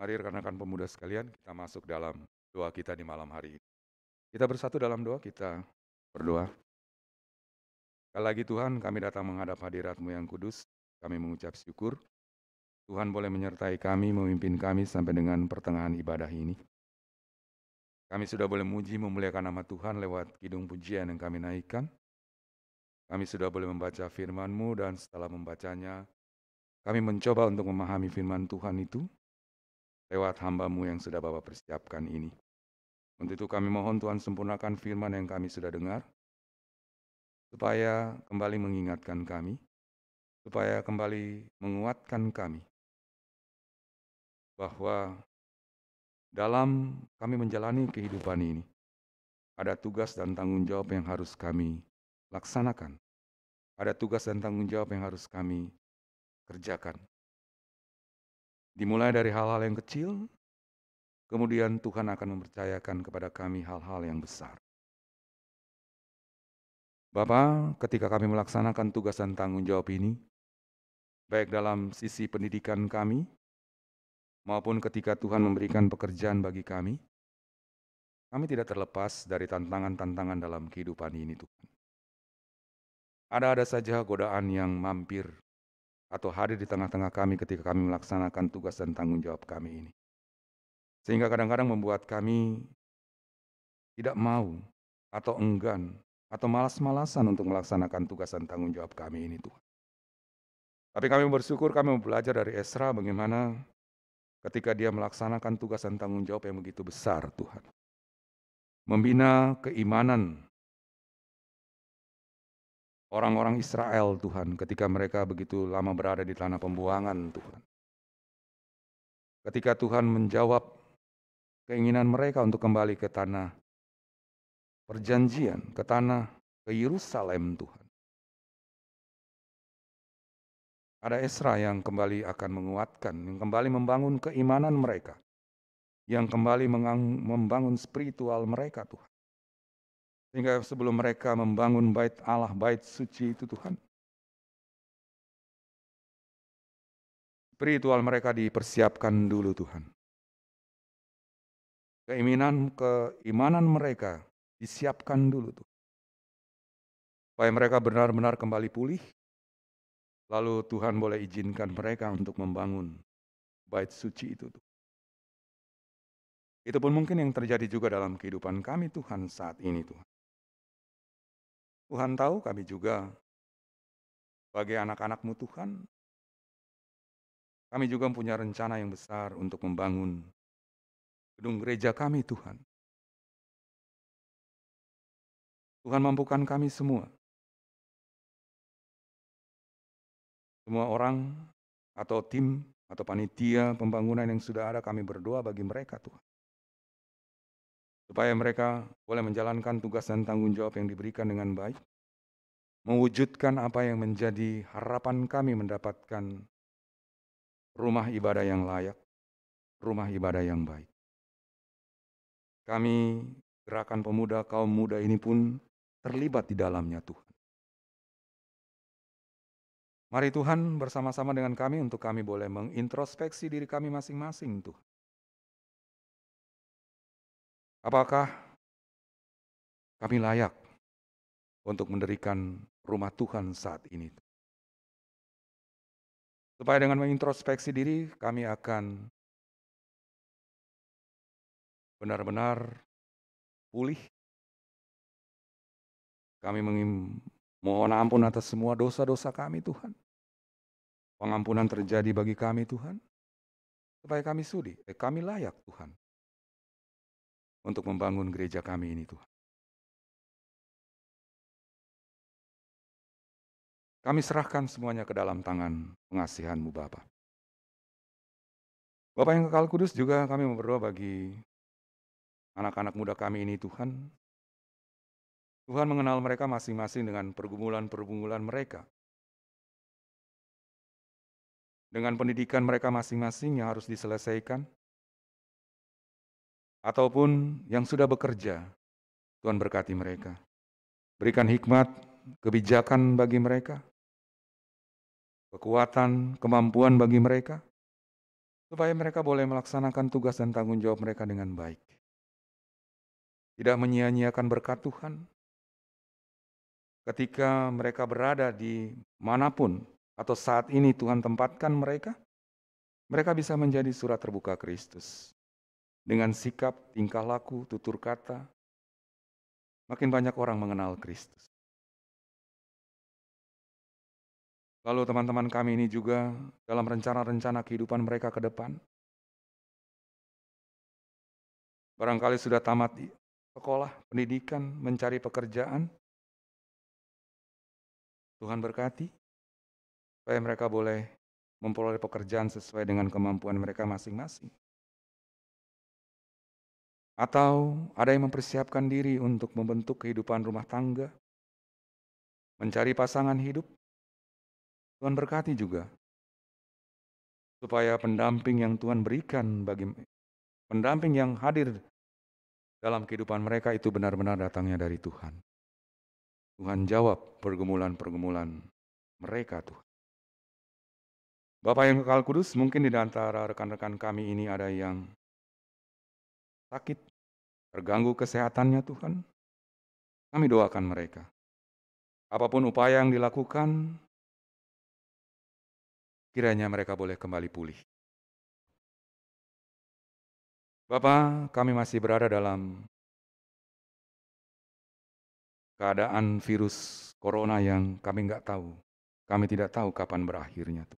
Mari rekan-rekan pemuda sekalian, kita masuk dalam doa kita di malam hari ini. Kita bersatu dalam doa, kita berdoa. Sekali lagi Tuhan, kami datang menghadap hadirat-Mu yang kudus. Kami mengucap syukur. Tuhan boleh menyertai kami, memimpin kami sampai dengan pertengahan ibadah ini. Kami sudah boleh muji memuliakan nama Tuhan lewat kidung pujian yang kami naikkan. Kami sudah boleh membaca firman-Mu dan setelah membacanya, kami mencoba untuk memahami firman Tuhan itu lewat hamba-Mu yang sudah Bapa persiapkan ini. Untuk itu kami mohon Tuhan sempurnakan firman yang kami sudah dengar, supaya kembali mengingatkan kami, supaya kembali menguatkan kami, bahwa dalam kami menjalani kehidupan ini, ada tugas dan tanggung jawab yang harus kami laksanakan. Ada tugas dan tanggung jawab yang harus kami kerjakan. Dimulai dari hal-hal yang kecil, kemudian Tuhan akan mempercayakan kepada kami hal-hal yang besar. Bapa, ketika kami melaksanakan tugas dan tanggung jawab ini, baik dalam sisi pendidikan kami, maupun ketika Tuhan memberikan pekerjaan bagi kami tidak terlepas dari tantangan-tantangan dalam kehidupan ini, Tuhan. Ada saja godaan yang mampir atau hadir di tengah-tengah kami ketika kami melaksanakan tugas dan tanggung jawab kami ini. Sehingga kadang-kadang membuat kami tidak mau atau enggan atau malas-malasan untuk melaksanakan tugas dan tanggung jawab kami ini, Tuhan. Tapi kami bersyukur, kami belajar dari Esra bagaimana ketika dia melaksanakan tugas dan tanggung jawab yang begitu besar, Tuhan. Membina keimanan orang-orang Israel, Tuhan, ketika mereka begitu lama berada di tanah pembuangan, Tuhan. Ketika Tuhan menjawab keinginan mereka untuk kembali ke tanah perjanjian, ke Yerusalem, Tuhan. Ada Esra yang kembali akan menguatkan, yang kembali membangun keimanan mereka, yang kembali membangun spiritual mereka, Tuhan. Sehingga sebelum mereka membangun bait Allah, bait suci itu, Tuhan, spiritual mereka dipersiapkan dulu, Tuhan. Keimanan mereka disiapkan dulu, Tuhan. Supaya mereka benar-benar kembali pulih, lalu Tuhan boleh izinkan mereka untuk membangun bait suci itu, Tuhan. Itu pun mungkin yang terjadi juga dalam kehidupan kami, Tuhan, saat ini, Tuhan. Tuhan tahu kami juga sebagai anak-anak-Mu, Tuhan, kami juga punya rencana yang besar untuk membangun gedung gereja kami, Tuhan. Tuhan mampukan kami semua. Semua orang atau tim atau panitia pembangunan yang sudah ada, kami berdoa bagi mereka, Tuhan. Supaya mereka boleh menjalankan tugas dan tanggung jawab yang diberikan dengan baik. Mewujudkan apa yang menjadi harapan kami mendapatkan rumah ibadah yang layak, rumah ibadah yang baik. Kami, gerakan pemuda, kaum muda ini pun terlibat di dalamnya, Tuhan. Mari Tuhan bersama-sama dengan kami untuk kami boleh mengintrospeksi diri kami masing-masing, Tuhan. Apakah kami layak untuk mendirikan rumah Tuhan saat ini? Supaya dengan mengintrospeksi diri, kami akan benar-benar pulih. Kami mohon ampun atas semua dosa-dosa kami, Tuhan. Pengampunan terjadi bagi kami, Tuhan. Supaya kami kami layak, Tuhan, untuk membangun gereja kami ini, Tuhan. Kami serahkan semuanya ke dalam tangan pengasihan-Mu, Bapa. Bapak yang kekal kudus, juga kami berdoa bagi anak-anak muda kami ini, Tuhan. Tuhan mengenal mereka masing-masing dengan pergumulan-pergumulan mereka. Dengan pendidikan mereka masing-masing yang harus diselesaikan. Ataupun yang sudah bekerja, Tuhan berkati mereka. Berikan hikmat, kebijakan bagi mereka. Kekuatan, kemampuan bagi mereka. supaya mereka boleh melaksanakan tugas dan tanggung jawab mereka dengan baik. Tidak menyia-nyiakan berkat Tuhan ketika mereka berada di manapun atau saat ini Tuhan tempatkan mereka, mereka bisa menjadi surat terbuka Kristus. Dengan sikap, tingkah laku, tutur kata, makin banyak orang mengenal Kristus. Lalu teman-teman kami ini juga dalam rencana-rencana kehidupan mereka ke depan, barangkali sudah tamat di sekolah, pendidikan, mencari pekerjaan, Tuhan berkati, supaya mereka boleh memperoleh pekerjaan sesuai dengan kemampuan mereka masing-masing. Atau ada yang mempersiapkan diri untuk membentuk kehidupan rumah tangga, mencari pasangan hidup, Tuhan berkati juga. Supaya pendamping yang Tuhan berikan bagi pendamping yang hadir dalam kehidupan mereka itu benar-benar datangnya dari Tuhan. Tuhan jawab pergumulan-pergumulan mereka Tuhan. Bapak yang kekal kudus, mungkin di antara rekan-rekan kami ini ada yang sakit, terganggu kesehatannya Tuhan. Kami doakan mereka. Apapun upaya yang dilakukan, kiranya mereka boleh kembali pulih. Bapak, kami masih berada dalam keadaan virus corona yang kami nggak tahu. Kami tidak tahu kapan berakhirnya.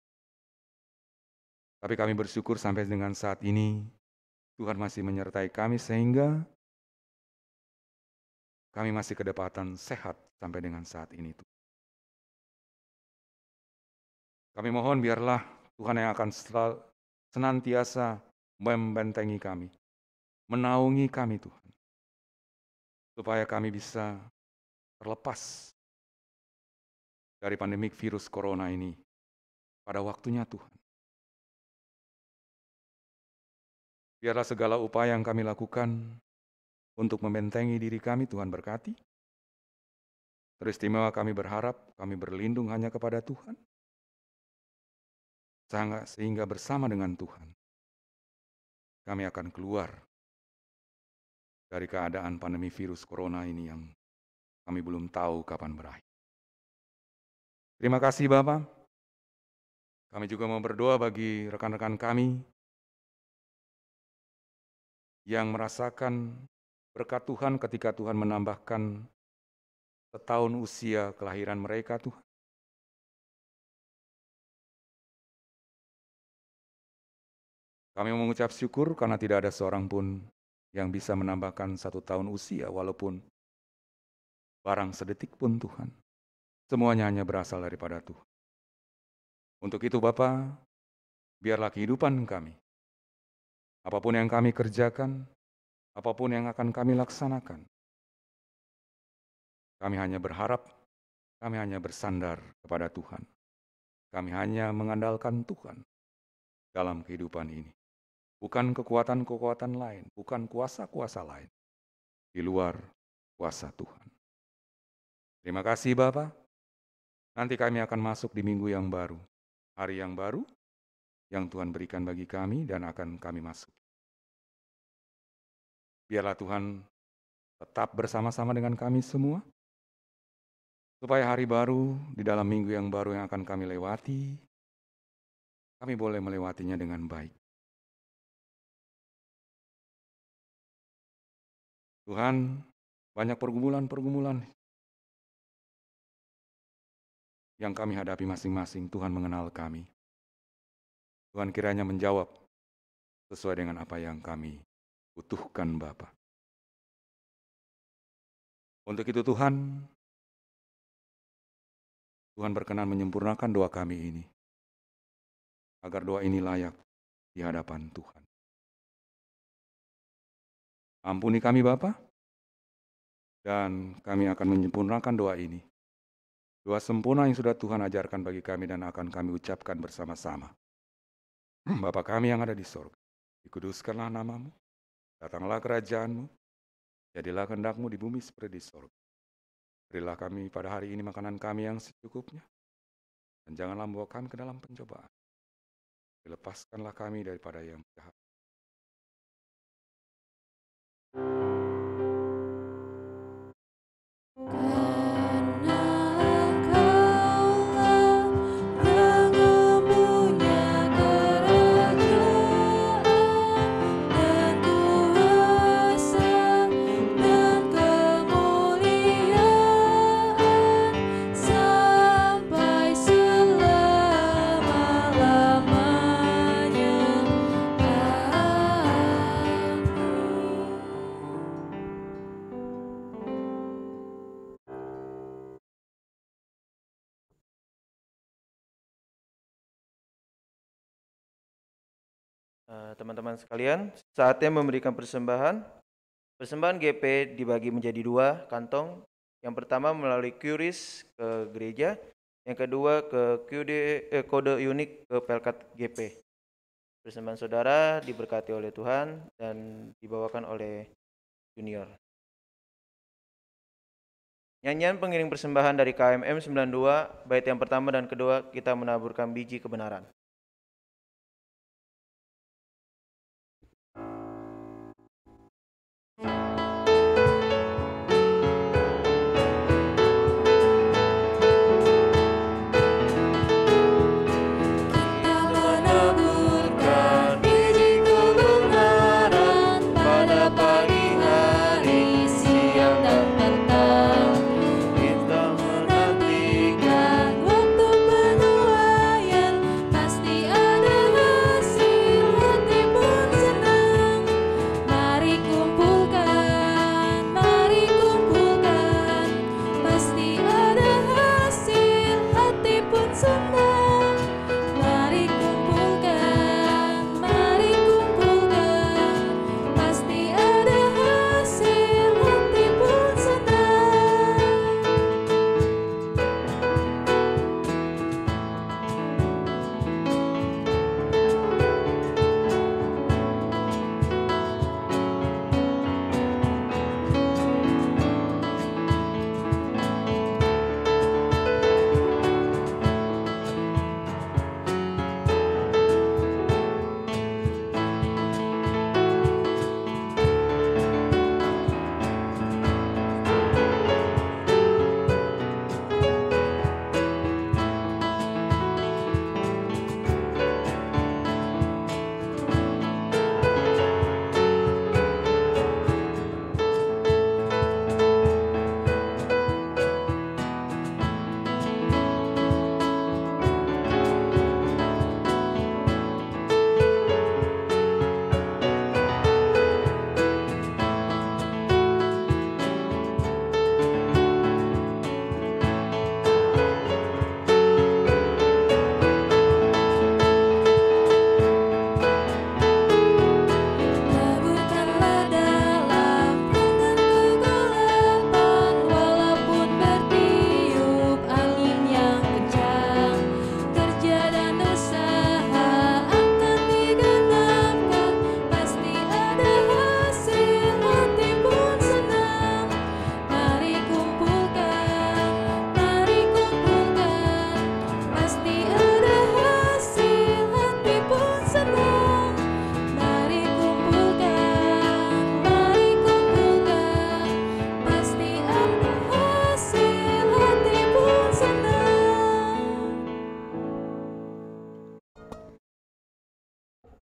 Tapi kami bersyukur sampai dengan saat ini, Tuhan masih menyertai kami sehingga kami masih kedapatan sehat sampai dengan saat ini. Kami mohon biarlah Tuhan yang akan senantiasa membentengi kami, menaungi kami Tuhan, supaya kami bisa terlepas dari pandemik virus corona ini pada waktunya Tuhan. Biarlah segala upaya yang kami lakukan untuk membentengi diri kami, Tuhan berkati. Teristimewa kami berharap, kami berlindung hanya kepada Tuhan. Sehingga bersama dengan Tuhan, kami akan keluar dari keadaan pandemi virus corona ini yang kami belum tahu kapan berakhir. Terima kasih Bapak. Kami juga mau berdoa bagi rekan-rekan kami yang merasakan berkat Tuhan ketika Tuhan menambahkan setahun usia kelahiran mereka Tuhan. Kami mengucap syukur karena tidak ada seorang pun yang bisa menambahkan 1 tahun usia walaupun barang sedetik pun Tuhan. Semuanya hanya berasal daripada Tuhan. Untuk itu Bapa, biarlah kehidupan kami, apapun yang kami kerjakan, apapun yang akan kami laksanakan, kami hanya berharap, kami hanya bersandar kepada Tuhan. Kami hanya mengandalkan Tuhan dalam kehidupan ini. Bukan kekuatan-kekuatan lain, bukan kuasa-kuasa lain di luar kuasa Tuhan. Terima kasih Bapak. Nanti kami akan masuk di minggu yang baru, hari yang baru yang Tuhan berikan bagi kami dan akan kami masuk. Biarlah Tuhan tetap bersama-sama dengan kami semua, supaya hari baru di dalam minggu yang baru yang akan kami lewati, kami boleh melewatinya dengan baik. Tuhan, banyak pergumulan-pergumulan yang kami hadapi masing-masing, Tuhan mengenal kami. Tuhan kiranya menjawab sesuai dengan apa yang kami butuhkan Bapa. Untuk itu Tuhan berkenan menyempurnakan doa kami ini, agar doa ini layak di hadapan Tuhan. Ampuni kami Bapa, dan kami akan menyempurnakan doa ini. Doa sempurna yang sudah Tuhan ajarkan bagi kami dan akan kami ucapkan bersama-sama. Bapa kami yang ada di sorga, dikuduskanlah namamu, datanglah kerajaanmu, jadilah kehendak-Mu di bumi seperti di sorga. Berilah kami pada hari ini makanan kami yang secukupnya, dan janganlah membawa kami ke dalam pencobaan. lepaskanlah kami daripada yang jahat. Teman-teman sekalian, saatnya memberikan persembahan. Persembahan GP dibagi menjadi dua kantong. Yang pertama melalui QRIS ke gereja, yang kedua ke kode unik ke Pelkat GP. Persembahan saudara diberkati oleh Tuhan dan dibawakan oleh Junior. Nyanyian pengiring persembahan dari KMM 92, bait yang pertama dan kedua, kita menaburkan biji kebenaran.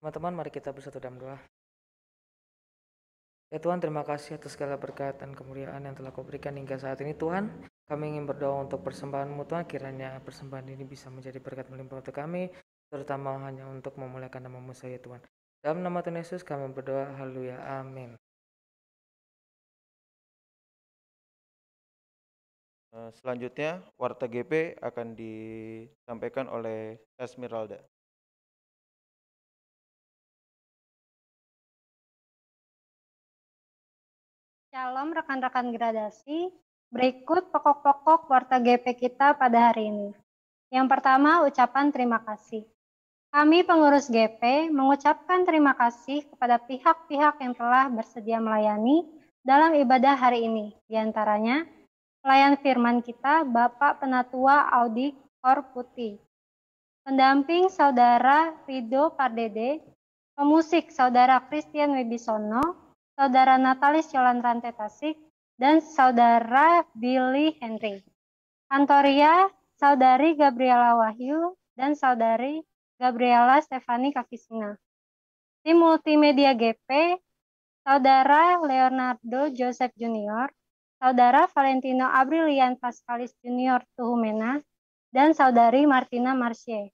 Teman-teman, mari kita bersatu dalam doa. Ya Tuhan, terima kasih atas segala berkat dan kemuliaan yang telah Kau berikan hingga saat ini Tuhan. Kami ingin berdoa untuk persembahan-Mu Tuhan, kiranya persembahan ini bisa menjadi berkat melimpah untuk kami, terutama hanya untuk memuliakan nama-Mu saja Tuhan. Dalam nama Tuhan Yesus kami berdoa, haleluya, amin. Selanjutnya, Warta GP akan disampaikan oleh Esmeralda. Shalom rekan-rekan gradasi, berikut pokok-pokok Warta GP kita pada hari ini. Yang pertama, ucapan terima kasih. Kami pengurus GP mengucapkan terima kasih kepada pihak-pihak yang telah bersedia melayani dalam ibadah hari ini. Di antaranya, pelayan firman kita Bapak Penatua Audi Korputi, pendamping Saudara Rido Pardede, pemusik Saudara Christian Wibisono, Saudara Natalis Yolan Rante Tasik, dan Saudara Billy Henry. Kantoria Saudari Gabriela Wahyu dan Saudari Gabriela Stefani Kakisina. Tim multimedia GP, Saudara Leonardo Joseph Junior, Saudara Valentino Abrilian Pascalis Junior Tuhumena, dan Saudari Martina Marcie.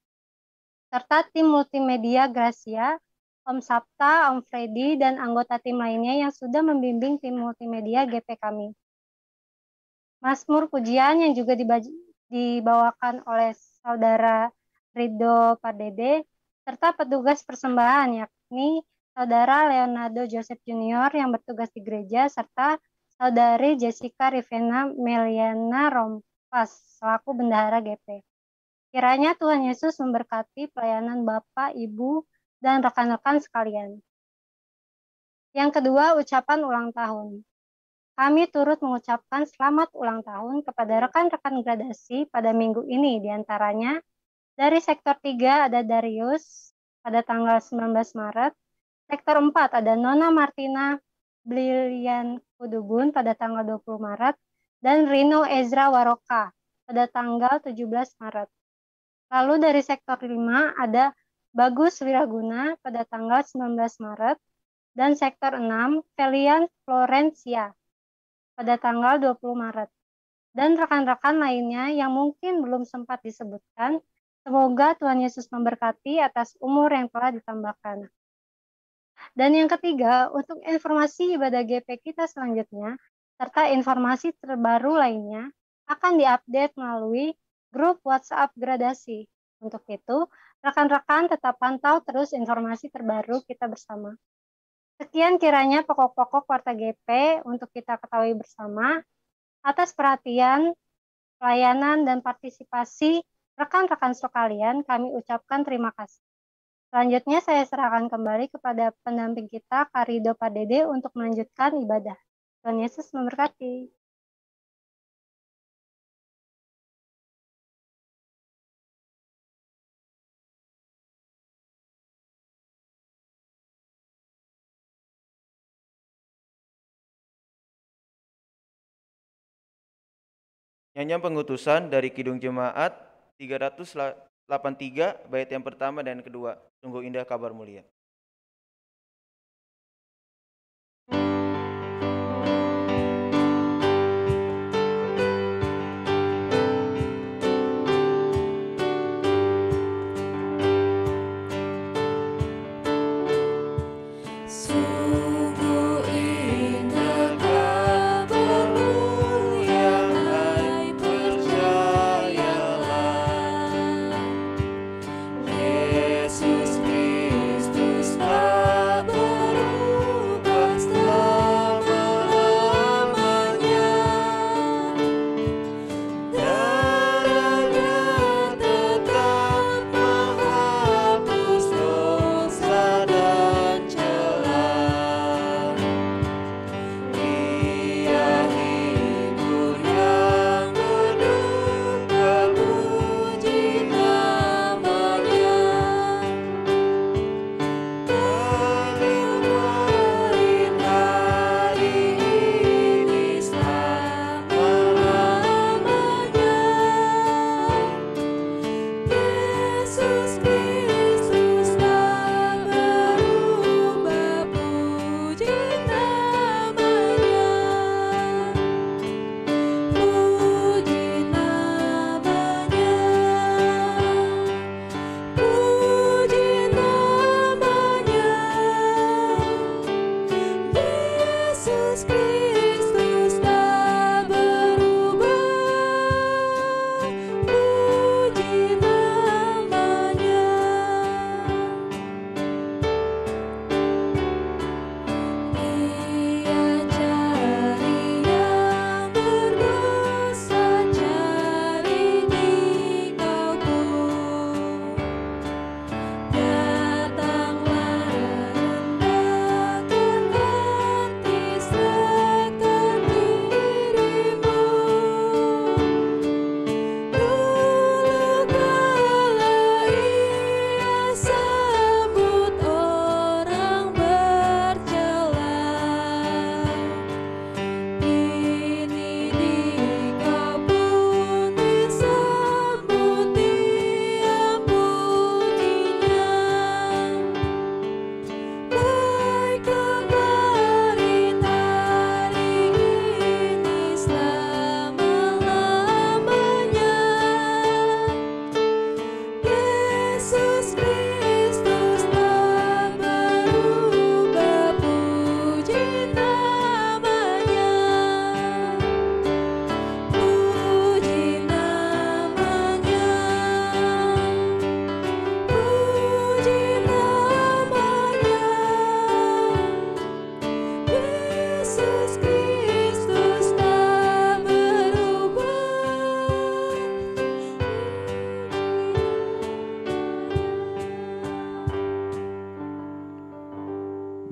Serta tim multimedia Gracia, Om Sapta, Om Freddy, dan anggota tim lainnya yang sudah membimbing tim multimedia GP kami. Mazmur pujian yang juga dibawakan oleh Saudara Rido Pardede, serta petugas persembahan yakni Saudara Leonardo Joseph Junior yang bertugas di gereja, serta Saudari Jessica Rivena Meliana Rompas selaku bendahara GP. Kiranya Tuhan Yesus memberkati pelayanan Bapak, Ibu, dan rekan-rekan sekalian. Yang kedua, ucapan ulang tahun. Kami turut mengucapkan selamat ulang tahun kepada rekan-rekan gradasi pada minggu ini. Di antaranya, dari sektor 3 ada Darius pada tanggal 19 Maret, sektor 4 ada Nona Martina Blilian Kudubun pada tanggal 20 Maret, dan Rino Ezra Waroka pada tanggal 17 Maret. Lalu dari sektor 5 ada Bagus Wiraguna pada tanggal 19 Maret, dan sektor 6 Felian Florencia pada tanggal 20 Maret. Dan rekan-rekan lainnya yang mungkin belum sempat disebutkan, semoga Tuhan Yesus memberkati atas umur yang telah ditambahkan. Dan yang ketiga, untuk informasi ibadah GP kita selanjutnya, serta informasi terbaru lainnya, akan diupdate melalui grup WhatsApp gradasi. Untuk itu, rekan-rekan tetap pantau terus informasi terbaru kita bersama. Sekian kiranya pokok-pokok Warta GP untuk kita ketahui bersama. Atas perhatian, pelayanan, dan partisipasi rekan-rekan sekalian, kami ucapkan terima kasih. Selanjutnya saya serahkan kembali kepada pendamping kita, Kak Rido Pardede, untuk melanjutkan ibadah. Tuhan Yesus memberkati. Nyanyian pengutusan dari Kidung Jemaat 383 bait yang pertama dan kedua. Sungguh indah kabar mulia. Yesus Kristus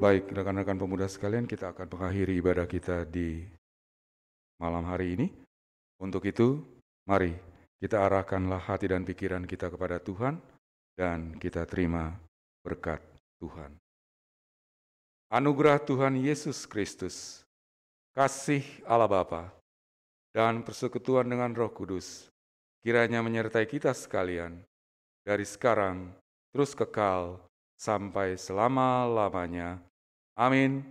Baik, rekan-rekan pemuda sekalian, kita akan mengakhiri ibadah kita di malam hari ini. Untuk itu, mari kita arahkanlah hati dan pikiran kita kepada Tuhan dan kita terima berkat Tuhan. Anugerah Tuhan Yesus Kristus, kasih Allah Bapa, dan persekutuan dengan Roh Kudus, kiranya menyertai kita sekalian, dari sekarang terus kekal sampai selama-lamanya. Amin.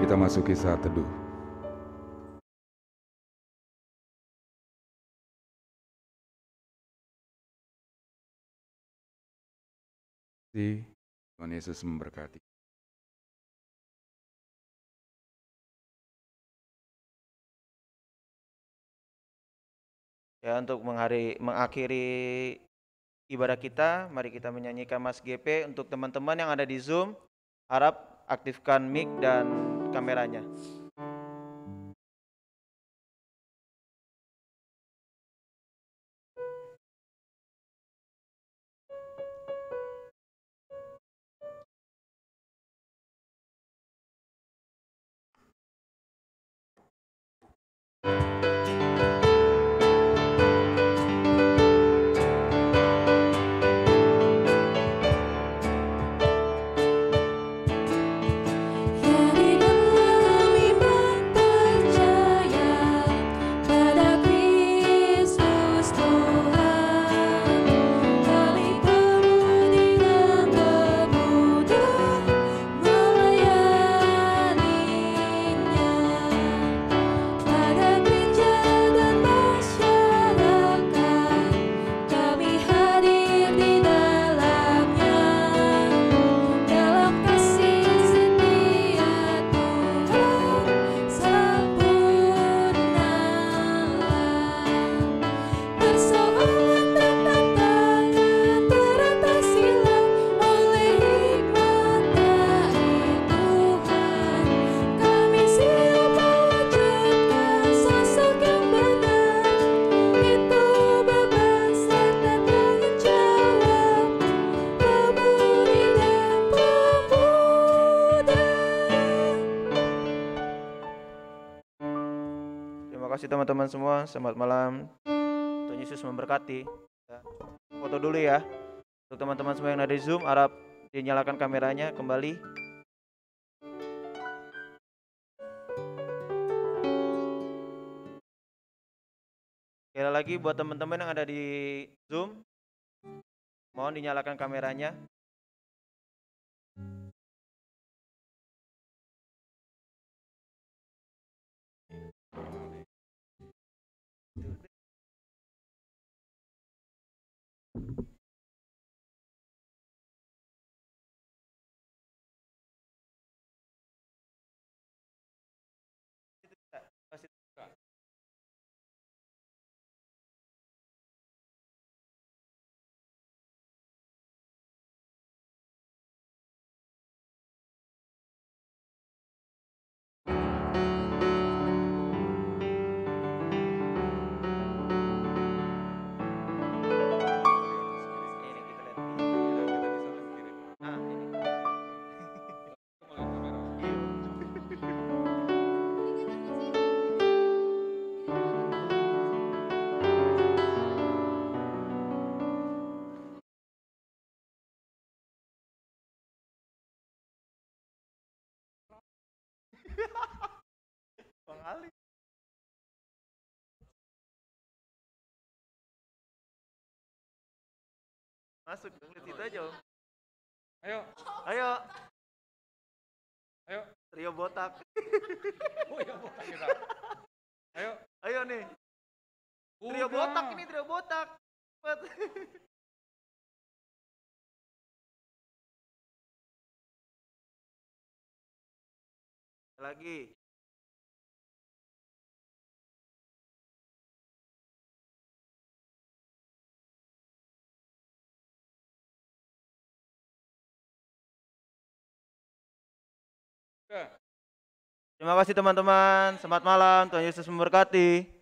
Kita masuki saat teduh. Tuhan Yesus memberkati. Ya, untuk mengakhiri ibadah kita, mari kita menyanyikan Mas GP. Untuk teman-teman yang ada di Zoom, harap aktifkan mic dan kameranya. Terima kasih teman-teman semua, selamat malam. Tuhan Yesus memberkati. Foto dulu ya. Untuk teman-teman semua yang ada di Zoom, harap dinyalakan kameranya kembali. Sekali lagi buat teman-teman yang ada di Zoom, mohon dinyalakan kameranya. Bang Ali. Masuk, lihat situ aja. Om. Ayo. Ayo. Trio botak. Oh ya botak kita. Ayo. Ayo nih. Trio Udah. botak ini, trio botak. Cepet. Lagi. Udah. Terima kasih teman-teman. Selamat malam. Tuhan Yesus memberkati.